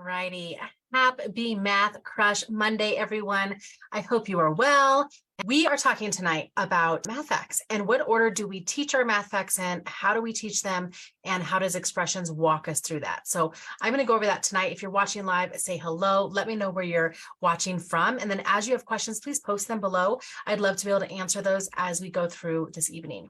Righty. Happy Math Crush Monday, everyone. I hope you are well. We are talking tonight about math facts and what order do we teach our math facts in? How do we teach them? And how does expressions walk us through that? So I'm going to go over that tonight. If you're watching live, say hello. Let me know where you're watching from. And then as you have questions, please post them below. I'd love to be able to answer those as we go through this evening.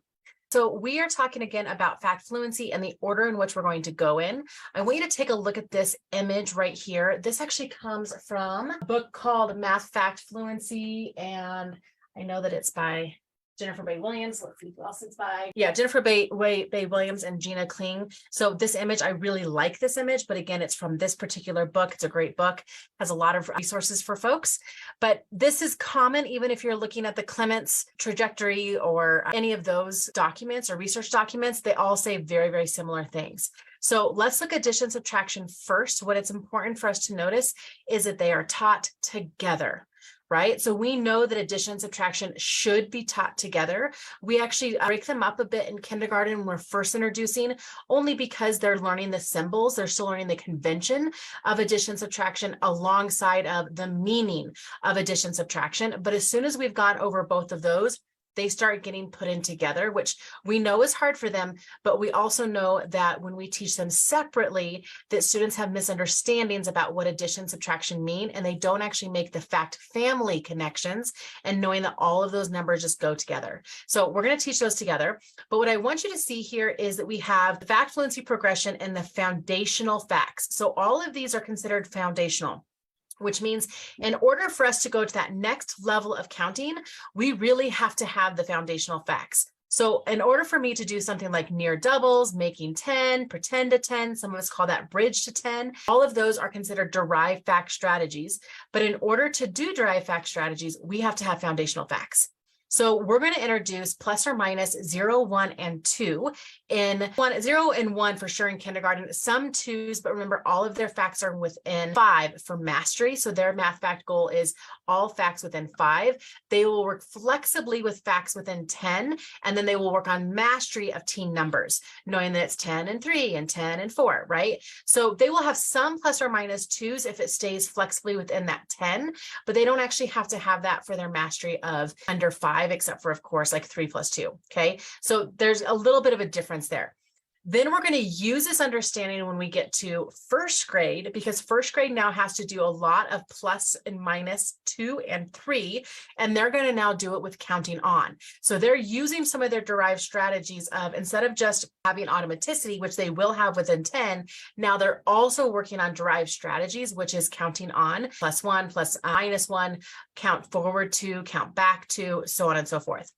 So we are talking again about fact fluency and the order in which we're going to go in. I want you to take a look at this image right here. This actually comes from a book called Math Fact Fluency, and I know that it's by Jennifer Bay Williams. Let's see who else it's by. Yeah, Jennifer Bay Williams and Gina Kling. So this image, I really like this image, but again, it's from this particular book. It's a great book, has a lot of resources for folks, but this is common even if you're looking at the Clements trajectory or any of those documents or research documents, they all say very, very similar things. So let's look at addition, subtraction first. What it's important for us to notice is that they are taught together. Right? So we know that addition and subtraction should be taught together. We actually break them up a bit in kindergarten when we're first introducing, only because they're learning the symbols. They're still learning the convention of addition, subtraction alongside of the meaning of addition, subtraction. But as soon as we've gone over both of those, they start getting put in together, which we know is hard for them, but we also know that when we teach them separately, that students have misunderstandings about what addition, subtraction mean, and they don't actually make the fact family connections and knowing that all of those numbers just go together. So we're going to teach those together. But what I want you to see here is that we have the fact fluency progression and the foundational facts. So all of these are considered foundational, which means in order for us to go to that next level of counting, we really have to have the foundational facts. So in order for me to do something like near doubles, making 10, pretend to 10, some of us call that bridge to 10, all of those are considered derived fact strategies. But in order to do derived fact strategies, we have to have foundational facts. So we're going to introduce plus or minus 0, 1, and 2 in 0 and 1 for sure in kindergarten, some 2s, but remember all of their facts are within 5 for mastery. So their math fact goal is all facts within 5. They will work flexibly with facts within 10, and then they will work on mastery of teen numbers, knowing that it's 10 and 3 and 10 and 4, right? So they will have some plus or minus 2s if it stays flexibly within that 10, but they don't actually have to have that for their mastery of under 5. Except for, of course, like 3 plus 2. Okay, so there's a little bit of a difference there. Then we're going to use this understanding when we get to first grade, because first grade now has to do a lot of plus and minus 2 and 3, and they're going to now do it with counting on. So they're using some of their derived strategies of, instead of just having automaticity, which they will have within 10, now they're also working on derived strategies, which is counting on plus 1, plus minus 1, count forward 2, count back 2, so on and so forth.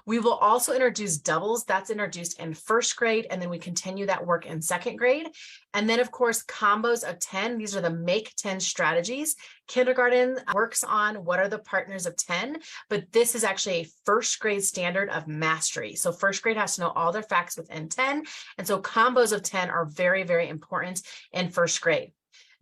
We will also introduce doubles. That's introduced in first grade, and then we continue that work in second grade. And then, of course, combos of 10. These are the make 10 strategies. Kindergarten works on what are the partners of 10, but this is actually a first grade standard of mastery. So first grade has to know all their facts within 10. And so combos of 10 are very, very important in first grade.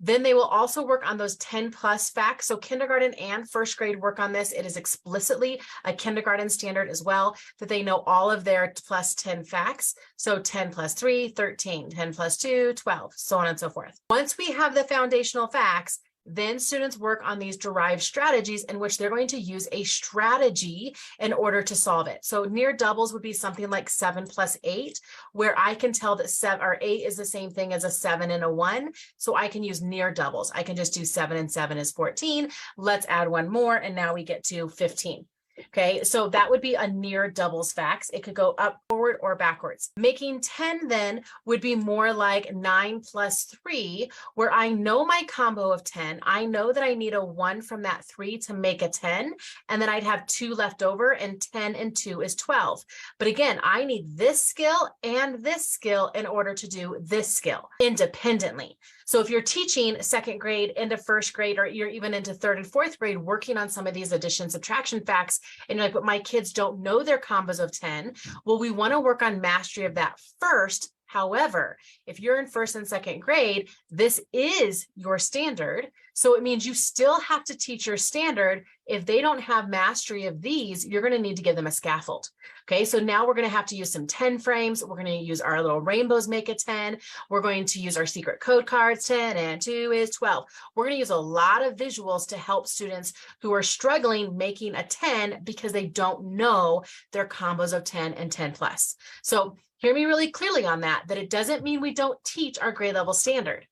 Then they will also work on those 10 plus facts. So kindergarten and first grade work on this. It is explicitly a kindergarten standard as well, that they know all of their plus 10 facts. So 10 plus 3, 13, 10 plus 2, 12, so on and so forth. Once we have the foundational facts, then students work on these derived strategies in which they're going to use a strategy in order to solve it. So near doubles would be something like 7 plus 8, where I can tell that 7 or 8 is the same thing as a 7 and a 1. So I can use near doubles. I can just do 7 and 7 is 14. Let's add one more, and now we get to 15. Okay, so that would be a near doubles facts. It could go up, forward, or backwards. Making 10 then would be more like 9 plus 3, where I know my combo of 10. I know that I need a 1 from that 3 to make a 10, and then I'd have 2 left over, and 10 and 2 is 12. But again, I need this skill and this skill in order to do this skill independently. So if you're teaching second grade into first grade, or you're even into third and fourth grade, working on some of these addition, subtraction facts, and you're like, but my kids don't know their combos of 10. Well, we want to work on mastery of that first However, if you're in first and second grade, this is your standard. So it means you still have to teach your standard. If they don't have mastery of these, you're going to need to give them a scaffold. Okay, so now we're going to have to use some 10 frames. We're going to use our little rainbows make a 10. We're going to use our secret code cards, 10 and 2 is 12. We're going to use a lot of visuals to help students who are struggling making a 10 because they don't know their combos of 10 and 10 plus. So hear me really clearly on that it doesn't mean we don't teach our grade level standard.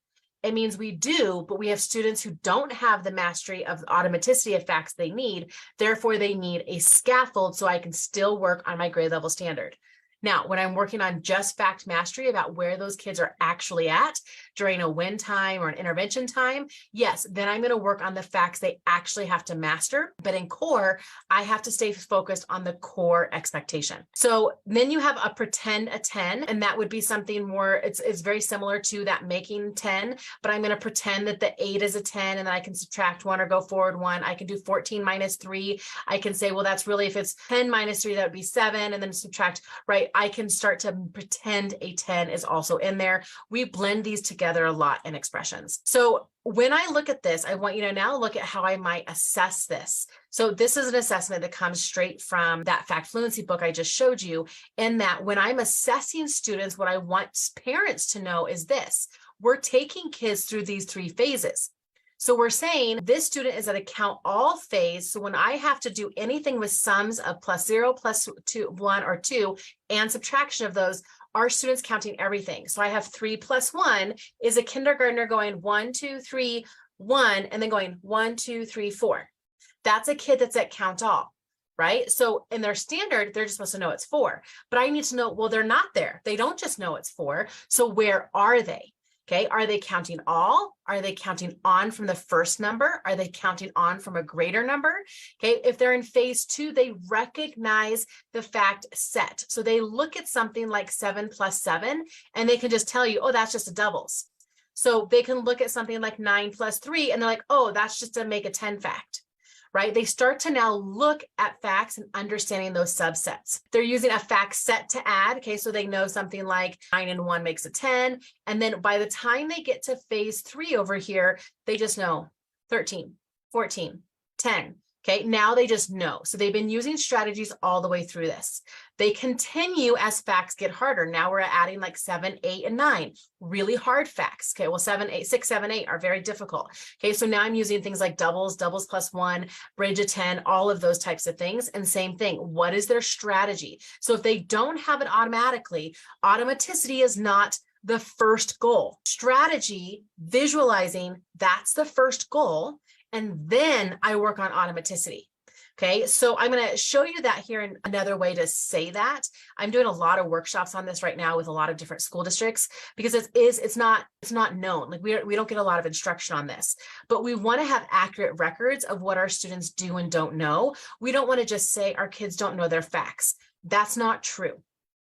It means we do, but we have students who don't have the mastery of the automaticity of facts they need. Therefore, they need a scaffold so I can still work on my grade level standard. Now, when I'm working on just fact mastery about where those kids are actually at during a win time or an intervention time, yes, then I'm going to work on the facts they actually have to master. But in core, I have to stay focused on the core expectation. So then you have a pretend a 10, and that would be something more, it's very similar to that making 10, but I'm going to pretend that the 8 is a 10 and then I can subtract 1 or go forward 1. I can do 14 minus 3. I can say, well, that's really, if it's 10 minus 3, that would be 7, and then subtract, right? I can start to pretend a 10 is also in there. We blend these together a lot in expressions. So when I look at this, I want you to now look at how I might assess this. So this is an assessment that comes straight from that Fact Fluency book I just showed you, in that when I'm assessing students, what I want parents to know is this: we're taking kids through these 3 phases. So we're saying this student is at a count all phase. So when I have to do anything with sums of +0, +2, 1, or 2, and subtraction of those, our students counting everything. So I have 3 + 1 is a kindergartner going 1, 2, 3, 1, and then going 1, 2, 3, 4. That's a kid that's at count all, right? So in their standard, they're just supposed to know it's 4. But I need to know, well, they're not there. They don't just know it's 4. So where are they? Okay, are they counting all? Are they counting on from the first number? Are they counting on from a greater number? Okay, if they're in phase 2, they recognize the fact set. So they look at something like 7 + 7, and they can just tell you, oh, that's just a doubles. So they can look at something like 9 + 3, and they're like, oh, that's just a make a 10 fact. Right? They start to now look at facts and understanding those subsets. They're using a fact set to add. Okay, so they know something like 9 and 1 makes a 10. And then by the time they get to phase 3 over here, they just know 13, 14, 10. Okay, now they just know. So they've been using strategies all the way through this. They continue as facts get harder. Now we're adding like 7, 8, and 9, really hard facts. Okay, well, 7, 8, 6, 7, 8 are very difficult. Okay, so now I'm using things like doubles, doubles +1, bridge of 10, all of those types of things. And same thing, what is their strategy? So if they don't have it automatically, automaticity is not the first goal. Strategy, visualizing, that's the first goal. And then I work on automaticity. Okay, so I'm going to show you that here in another way to say that. I'm doing a lot of workshops on this right now with a lot of different school districts because it's not known. Like we don't get a lot of instruction on this, but we want to have accurate records of what our students do and don't know. We don't want to just say our kids don't know their facts. That's not true.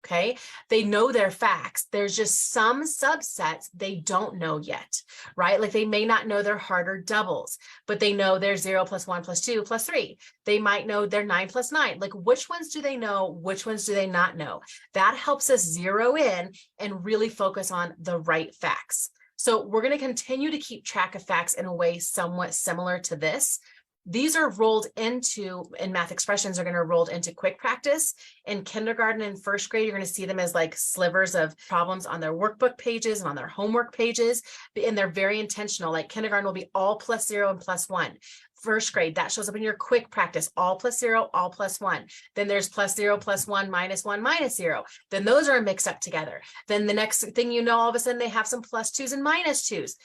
Okay, they know their facts. There's just some subsets they don't know yet, right? Like they may not know their harder doubles, but they know their 0 + 1 + 2 + 3. They might know their 9 + 9. Like which ones do they know? Which ones do they not know? That helps us zero in and really focus on the right facts. So we're going to continue to keep track of facts in a way somewhat similar to this. These are rolled into, and math expressions are going to rolled into quick practice. In kindergarten and first grade, you're going to see them as like slivers of problems on their workbook pages and on their homework pages. And they're very intentional. Like kindergarten will be all +0 and +1. First grade, that shows up in your quick practice, all +0, all +1. Then there's +0, +1, -1, -0. Then those are mixed up together. Then the next thing you know, all of a sudden they have some +2s and -2s.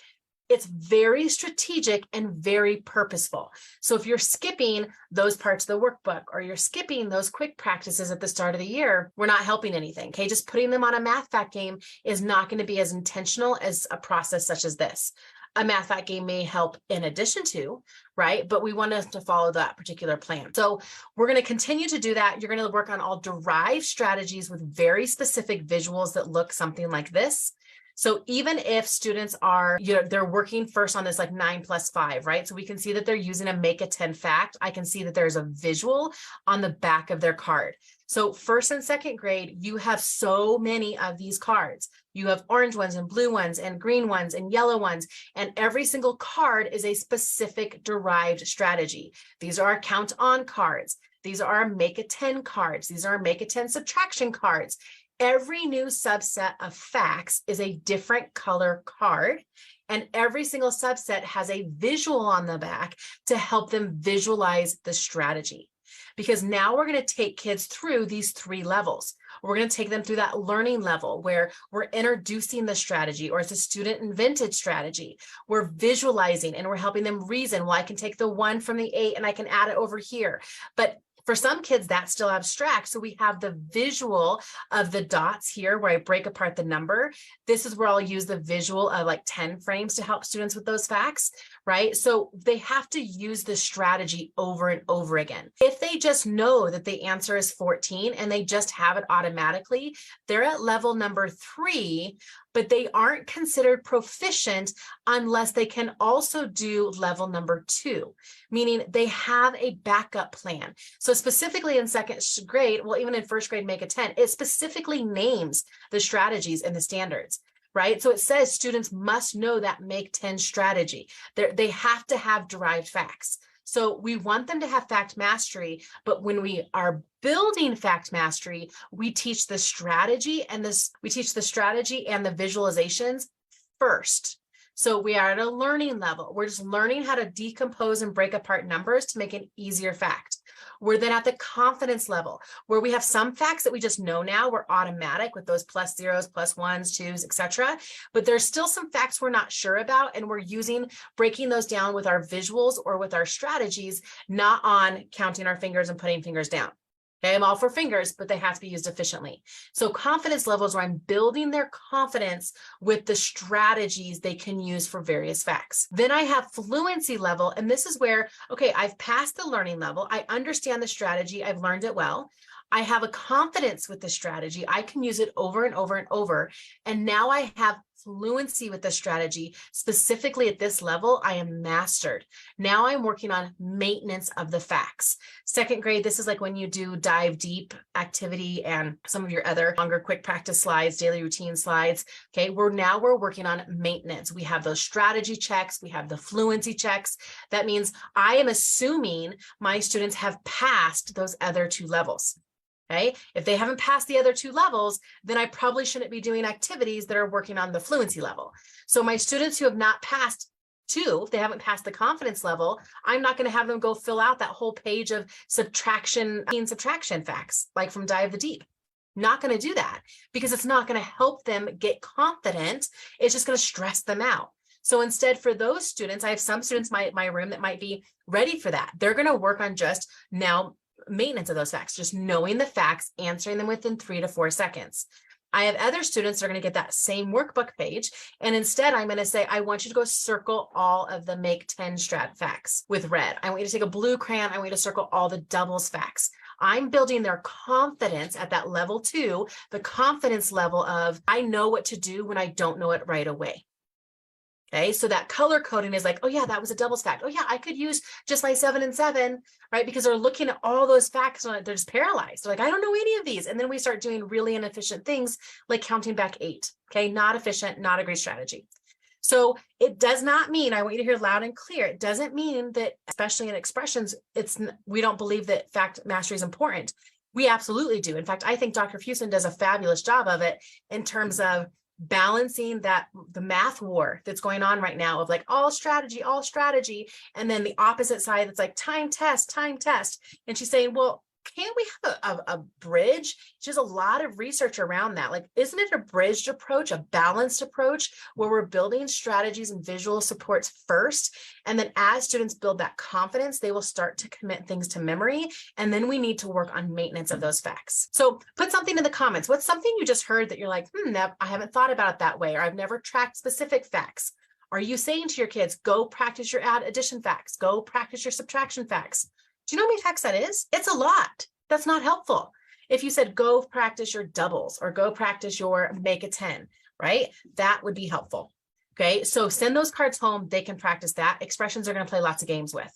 It's very strategic and very purposeful. So if you're skipping those parts of the workbook or you're skipping those quick practices at the start of the year, we're not helping anything. Okay, just putting them on a math fact game is not going to be as intentional as a process such as this. A math fact game may help in addition to, right? But we want us to follow that particular plan. So we're going to continue to do that. You're going to work on all derived strategies with very specific visuals that look something like this. So even if students are, they're working first on this like 9 plus 5, right? So we can see that they're using a make a 10 fact. I can see that there's a visual on the back of their card. So first and second grade, you have so many of these cards. You have orange ones and blue ones and green ones and yellow ones. And every single card is a specific derived strategy. These are our count on cards. These are our make a 10 cards. These are our make a 10 subtraction cards. Every new subset of facts is a different color card, and every single subset has a visual on the back to help them visualize the strategy. Because now we're going to take kids through these 3 levels. We're going to take them through that learning level where we're introducing the strategy, or it's a student invented strategy. We're visualizing and we're helping them reason, well, I can take the 1 from the 8 and I can add it over here. But for some kids, that's still abstract. So we have the visual of the dots here where I break apart the number. This is where I'll use the visual of like 10 frames to help students with those facts, right? So they have to use the strategy over and over again. If they just know that the answer is 14 and they just have it automatically, they're at level number 3, but they aren't considered proficient unless they can also do level number 2, meaning they have a backup plan. So specifically in second grade, well, even in first grade, make a 10, it specifically names the strategies and the standards, right? So it says students must know that make 10 strategy. They have to have derived facts. So we want them to have fact mastery, but when we are building fact mastery, we teach the strategy and the visualizations first. So we are at a learning level. We're just learning how to decompose and break apart numbers to make an easier fact. We're then at the confidence level where we have some facts that we just know now. We're automatic with those plus zeros, plus ones, twos, etc. But there's still some facts we're not sure about, and we're breaking those down with our visuals or with our strategies, not on counting our fingers and putting fingers down. Okay, I'm all for fingers, but they have to be used efficiently. So confidence levels where I'm building their confidence with the strategies they can use for various facts. Then I have fluency level, and this is where, okay, I've passed the learning level. I understand the strategy. I've learned it well. I have a confidence with the strategy. I can use it over and over and over. And now I have fluency with the strategy. Specifically at this level, I am mastered. Now I'm working on maintenance of the facts. Second grade, this is like when you do dive deep activity and some of your other longer quick practice slides, daily routine slides. Okay, we're working on maintenance. We have those strategy checks. We have the fluency checks. That means I am assuming my students have passed those other 2 levels. Okay, if they haven't passed the other 2 levels, then I probably shouldn't be doing activities that are working on the fluency level. So my students who have not passed 2, if they haven't passed the confidence level, I'm not going to have them go fill out that whole page of subtraction facts, like from Dive the Deep. Not going to do that because it's not going to help them get confident. It's just going to stress them out. So instead, for those students, I have some students in my room that might be ready for that. They're going to work on just now maintenance of those facts, just knowing the facts, answering them within 3 to 4 seconds. I have other students that are going to get that same workbook page. And instead, I'm going to say, I want you to go circle all of the make 10 strat facts with red. I want you to take a blue crayon. I want you to circle all the doubles facts. I'm building their confidence at that level 2, the confidence level of I know what to do when I don't know it right away. Okay, so that color coding is like, oh yeah, that was a doubles fact. Oh yeah, I could use just my 7 and 7, right? Because they're looking at all those facts and they're just paralyzed. They're like, I don't know any of these. And then we start doing really inefficient things like counting back 8. Okay, not efficient, not a great strategy. So it does not mean, I want you to hear loud and clear, it doesn't mean that, especially in expressions, we don't believe that fact mastery is important. We absolutely do. In fact, I think Dr. Fusen does a fabulous job of it in terms of balancing the math war that's going on right now of like all strategy, and then the opposite side that's like time test. And she's saying, well, can't we have a bridge? There's a lot of research around that. Like, isn't it a bridged approach, a balanced approach where we're building strategies and visual supports first? And then as students build that confidence, they will start to commit things to memory. And then we need to work on maintenance of those facts. So put something in the comments. What's something you just heard that you're like, I haven't thought about it that way, or I've never tracked specific facts. Are you saying to your kids, go practice your addition facts, go practice your subtraction facts? Do you know how many facts that is? It's a lot. That's not helpful. If you said, go practice your doubles or go practice your make a 10, right? That would be helpful. Okay, so send those cards home. They can practice that. Expressions are going to play lots of games with.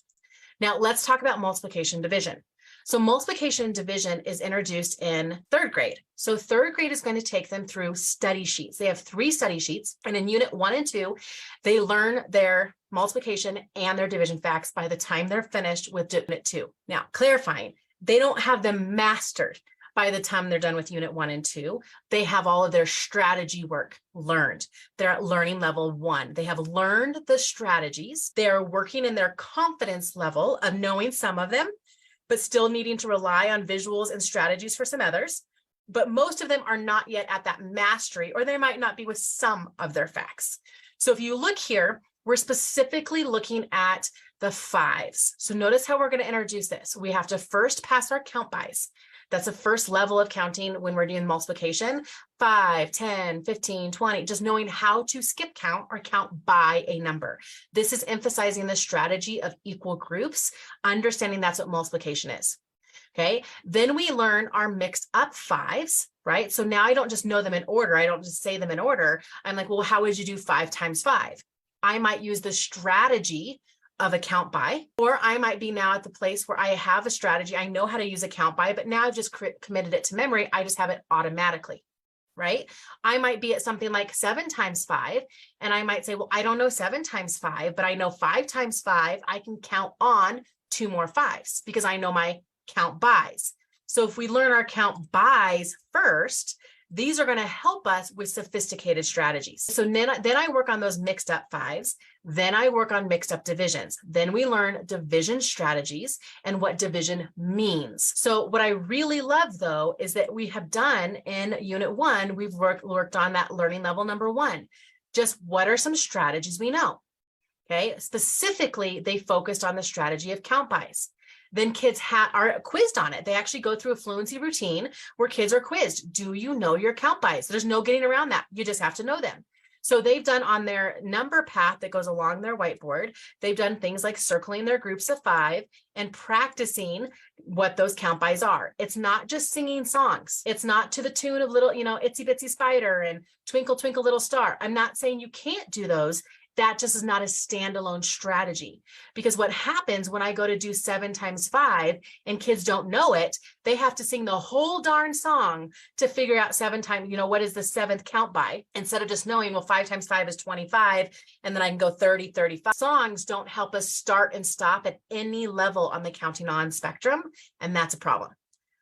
Now let's talk about multiplication and division. So multiplication and division is introduced in third grade. So third grade is going to take them through study sheets. They have 3 study sheets, and in unit 1 and 2, they learn their multiplication and their division facts by the time they're finished with unit 2. Now, clarifying, they don't have them mastered by the time they're done with unit 1 and 2. They have all of their strategy work learned. They're at learning level 1. They have learned the strategies. They're working in their confidence level of knowing some of them, but still needing to rely on visuals and strategies for some others. But most of them are not yet at that mastery, or they might not be with some of their facts. So if you look here, we're specifically looking at the 5s. So notice how we're going to introduce this. We have to first pass our count bys. That's the first level of counting when we're doing multiplication. 5, 10, 15, 20, just knowing how to skip count or count by a number. This is emphasizing the strategy of equal groups, understanding that's what multiplication is. Okay, then we learn our mixed up 5s, right? So now I don't just know them in order. I don't just say them in order. I'm like, well, how would you do 5 times 5? I might use the strategy of a count by, or I might be now at the place where I have a strategy. I know how to use a count by, but now I've just committed it to memory. I just have it automatically, right? I might be at something like 7 times 5, and I might say, well, I don't know 7 times 5, but I know 5 times 5. I can count on 2 more 5s because I know my count bys. So if we learn our count bys first, these are going to help us with sophisticated strategies. So then I work on those mixed up 5s. Then I work on mixed up divisions. Then we learn division strategies and what division means. So what I really love, though, is that we have done in unit 1, we've worked on that learning level number 1. Just what are some strategies we know? Okay, specifically, they focused on the strategy of count bys. Then kids are quizzed on it. They actually go through a fluency routine where kids are quizzed. Do you know your count bys? There's no getting around that. You just have to know them. So they've done on their number path that goes along their whiteboard, they've done things like circling their groups of 5 and practicing what those count bys are. It's not just singing songs. It's not to the tune of little, Itsy Bitsy Spider and Twinkle Twinkle Little Star. I'm not saying you can't do those. That just is not a standalone strategy, because what happens when I go to do 7 times 5 and kids don't know it, they have to sing the whole darn song to figure out 7 times, what is the 7th count by, instead of just knowing, well, 5 times 5 is 25, and then I can go 30, 35. Songs don't help us start and stop at any level on the counting on spectrum, and that's a problem.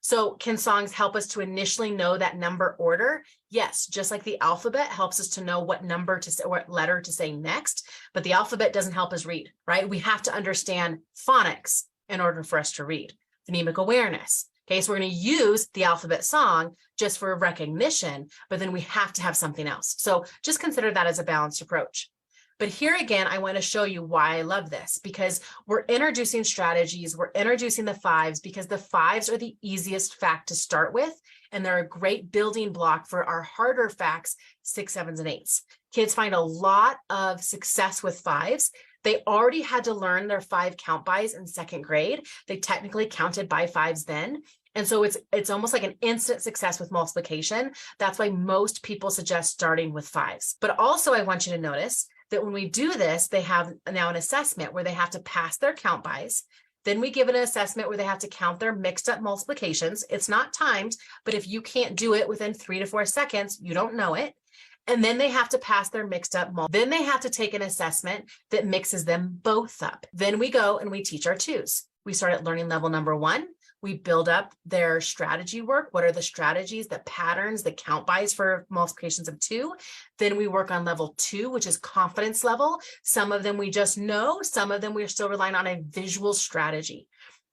So can songs help us to initially know that number order? Yes, just like the alphabet helps us to know what number to say, what letter to say next, but the alphabet doesn't help us read, right? We have to understand phonics in order for us to read, phonemic awareness. Okay, so we're going to use the alphabet song just for recognition, but then we have to have something else. So just consider that as a balanced approach. But here again, I want to show you why I love this, because we're introducing strategies, we're introducing the 5s because the 5s are the easiest fact to start with, and they're a great building block for our harder facts, 6, 7s, and 8s. Kids find a lot of success with 5s. They already had to learn their 5 count bys in 2nd grade. They technically counted by 5s then. And so it's almost like an instant success with multiplication. That's why most people suggest starting with 5s. But also I want you to notice that when we do this, they have now an assessment where they have to pass their count bys. Then we give an assessment where they have to count their mixed up multiplications. It's not timed, but if you can't do it within 3 to 4 seconds, you don't know it. And then they have to pass their mixed up Then they have to take an assessment that mixes them both up. Then we go and we teach our 2s. We start at learning level number 1. We build up their strategy work. What are the strategies, the patterns, the count bys for multiplications of 2? Then we work on level 2, which is confidence level. Some of them we just know, some of them we're still relying on a visual strategy.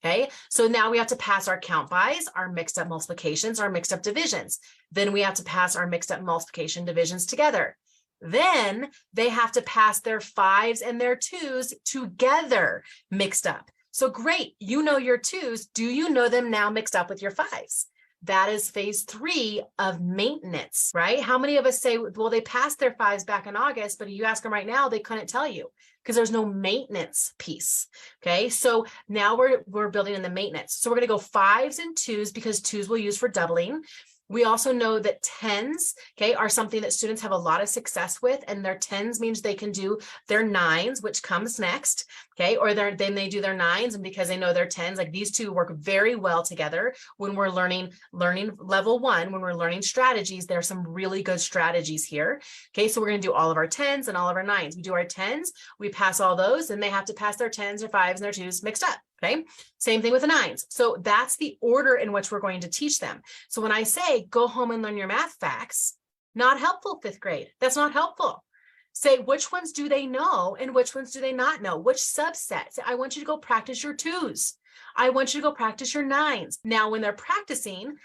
Okay, so now we have to pass our count bys, our mixed up multiplications, our mixed up divisions. Then we have to pass our mixed up multiplication divisions together. Then they have to pass their 5s and their 2s together mixed up. So great, you know your 2s. Do you know them now mixed up with your 5s? That is phase 3 of maintenance, right? How many of us say, well, they passed their 5s back in August, but you ask them right now, they couldn't tell you because there's no maintenance piece. Okay, so now we're building in the maintenance. So we're going to go 5s and 2s because 2s we'll use for doubling. We also know that tens, okay, are something that students have a lot of success with, and their tens means they can do their nines, which comes next, okay, or then they do their nines, and because they know their tens, like these two work very well together when we're learning level 1, when we're learning strategies. There are some really good strategies here, okay, so we're going to do all of our tens and all of our nines. We do our tens, we pass all those, and they have to pass their tens, their fives, and their twos mixed up. Okay, same thing with the nines. So that's the order in which we're going to teach them. So when I say go home and learn your math facts, not helpful, 5th grade. That's not helpful. Say which ones do they know and which ones do they not know? Which subsets? I want you to go practice your twos. I want you to go practice your nines. Now, when they're practicing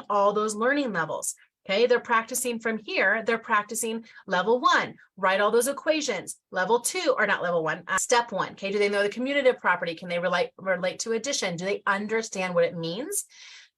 all those learning levels. Okay, they're practicing from here. They're practicing level 1, write all those equations. Level 2, or not level 1, step 1. Okay, do they know the commutative property? Can they relate to addition? Do they understand what it means?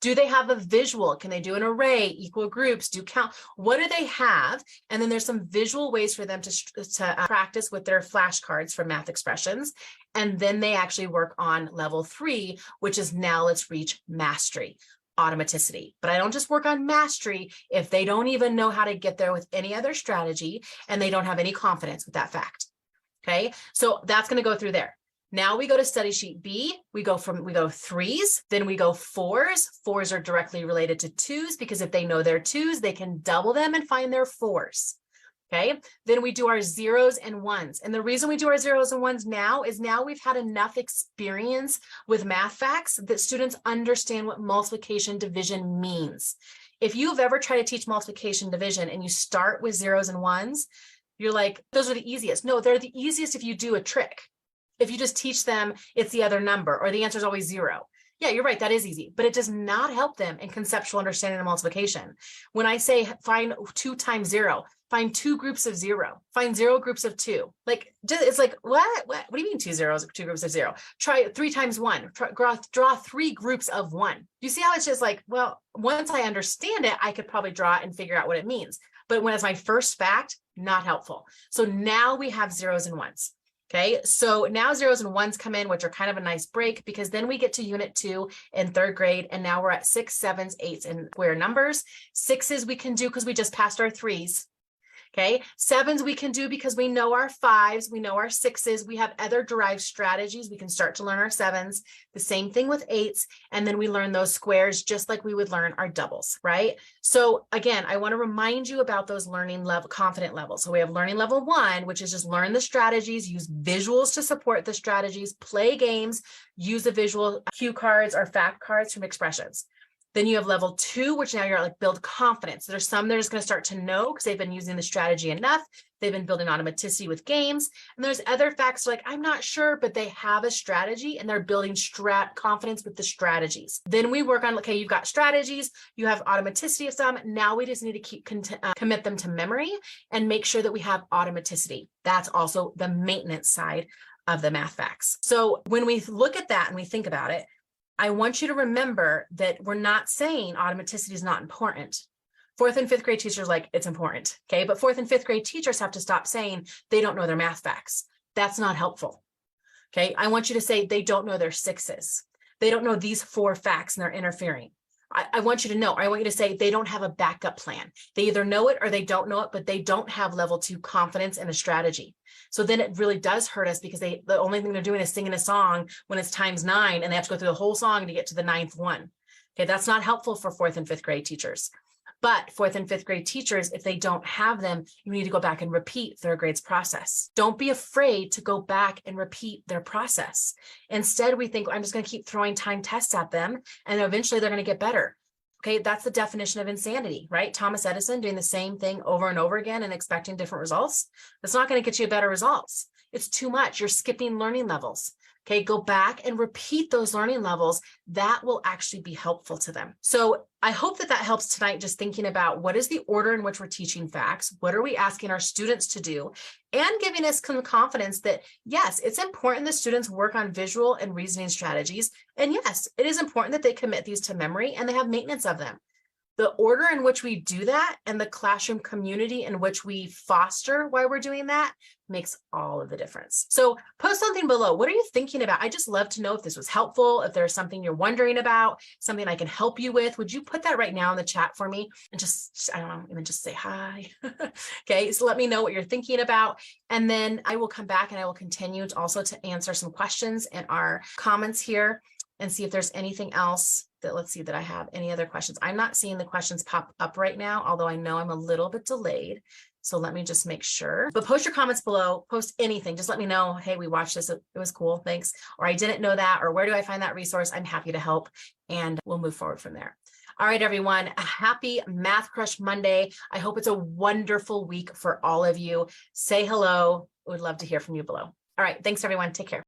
Do they have a visual? Can they do an array, equal groups, do count? What do they have? And then there's some visual ways for them to practice with their flashcards for math expressions. And then they actually work on level 3, which is now let's reach mastery. Automaticity. But I don't just work on mastery if they don't even know how to get there with any other strategy and they don't have any confidence with that fact. Okay, so that's going to go through there. Now we go to study sheet B. We go threes, then we go fours. Fours are directly related to twos because if they know their twos, they can double them and find their fours. Okay, then we do our zeros and ones. And the reason we do our zeros and ones now is now we've had enough experience with math facts that students understand what multiplication division means. If you've ever tried to teach multiplication division and you start with zeros and ones, you're like, those are the easiest. No, they're the easiest if you do a trick. If you just teach them it's the other number or the answer is always 0. Yeah, you're right. That is easy, but it does not help them in conceptual understanding of multiplication. When I say find 2 times 0, find 2 groups of 0, find 0 groups of 2. Like, it's like, what do you mean 2 zeros, 2 groups of 0? Try 3 times 1, draw 3 groups of 1. You see how it's just like, well, once I understand it, I could probably draw it and figure out what it means. But when it's my first fact, not helpful. So now we have zeros and ones. Okay, so now zeros and ones come in, which are kind of a nice break because then we get to unit 2 in 3rd grade. And now we're at 6s, 7s, 8s and square numbers. 6s we can do because we just passed our 3s. Okay, 7s we can do because we know our 5s, we know our 6s, we have other derived strategies. We can start to learn our 7s, the same thing with 8s, and then we learn those squares just like we would learn our doubles, right? So again, I want to remind you about those learning level, confident levels. So we have learning level 1, which is just learn the strategies, use visuals to support the strategies, play games, use the visual cue cards or fact cards from expressions. Then you have level 2, which now you're like build confidence. There's some they're just going to start to know because they've been using the strategy enough. They've been building automaticity with games. And there's other facts like, I'm not sure, but they have a strategy and they're building confidence with the strategies. Then we work on, okay, you've got strategies, you have automaticity of some. Now we just need to commit them to memory and make sure that we have automaticity. That's also the maintenance side of the math facts. So when we look at that and we think about it, I want you to remember that we're not saying automaticity is not important. 4th and 5th grade teachers like it's important, okay? But 4th and 5th grade teachers have to stop saying they don't know their math facts. That's not helpful, okay? I want you to say they don't know their 6s. They don't know these 4 facts and they're interfering. I want you to know, I want you to say they don't have a backup plan. They either know it or they don't know it, but they don't have level 2 confidence in a strategy. So then it really does hurt us because the only thing they're doing is singing a song when it's times 9 and they have to go through the whole song to get to the 9th one. Okay, that's not helpful for 4th and 5th grade teachers. But 4th and 5th grade teachers, if they don't have them, you need to go back and repeat 3rd grade's process. Don't be afraid to go back and repeat their process. Instead, we think, I'm just going to keep throwing time tests at them and eventually they're going to get better. Okay, that's the definition of insanity, right? Thomas Edison doing the same thing over and over again and expecting different results. That's not going to get you better results. It's too much. You're skipping learning levels. Okay, go back and repeat those learning levels. That will actually be helpful to them. So I hope that helps tonight, just thinking about what is the order in which we're teaching facts, what are we asking our students to do, and giving us some confidence that, yes, it's important that students work on visual and reasoning strategies. And yes, it is important that they commit these to memory and they have maintenance of them. The order in which we do that and the classroom community in which we foster while we're doing that makes all of the difference. So post something below. What are you thinking about? I just love to know if this was helpful, if there's something you're wondering about, something I can help you with. Would you put that right now in the chat for me? And just, I don't know, even just say hi. Okay, so let me know what you're thinking about. And then I will come back and I will continue to also to answer some questions in our comments here and see if there's anything else that, let's see that I have any other questions. I'm not seeing the questions pop up right now, although I know I'm a little bit delayed. So let me just make sure, but post your comments below, post anything. Just let me know, hey, we watched this. It was cool. Thanks. Or I didn't know that, or where do I find that resource? I'm happy to help and we'll move forward from there. All right, everyone, a happy Math Crush Monday. I hope it's a wonderful week for all of you. Say hello. Would love to hear from you below. All right. Thanks, everyone. Take care.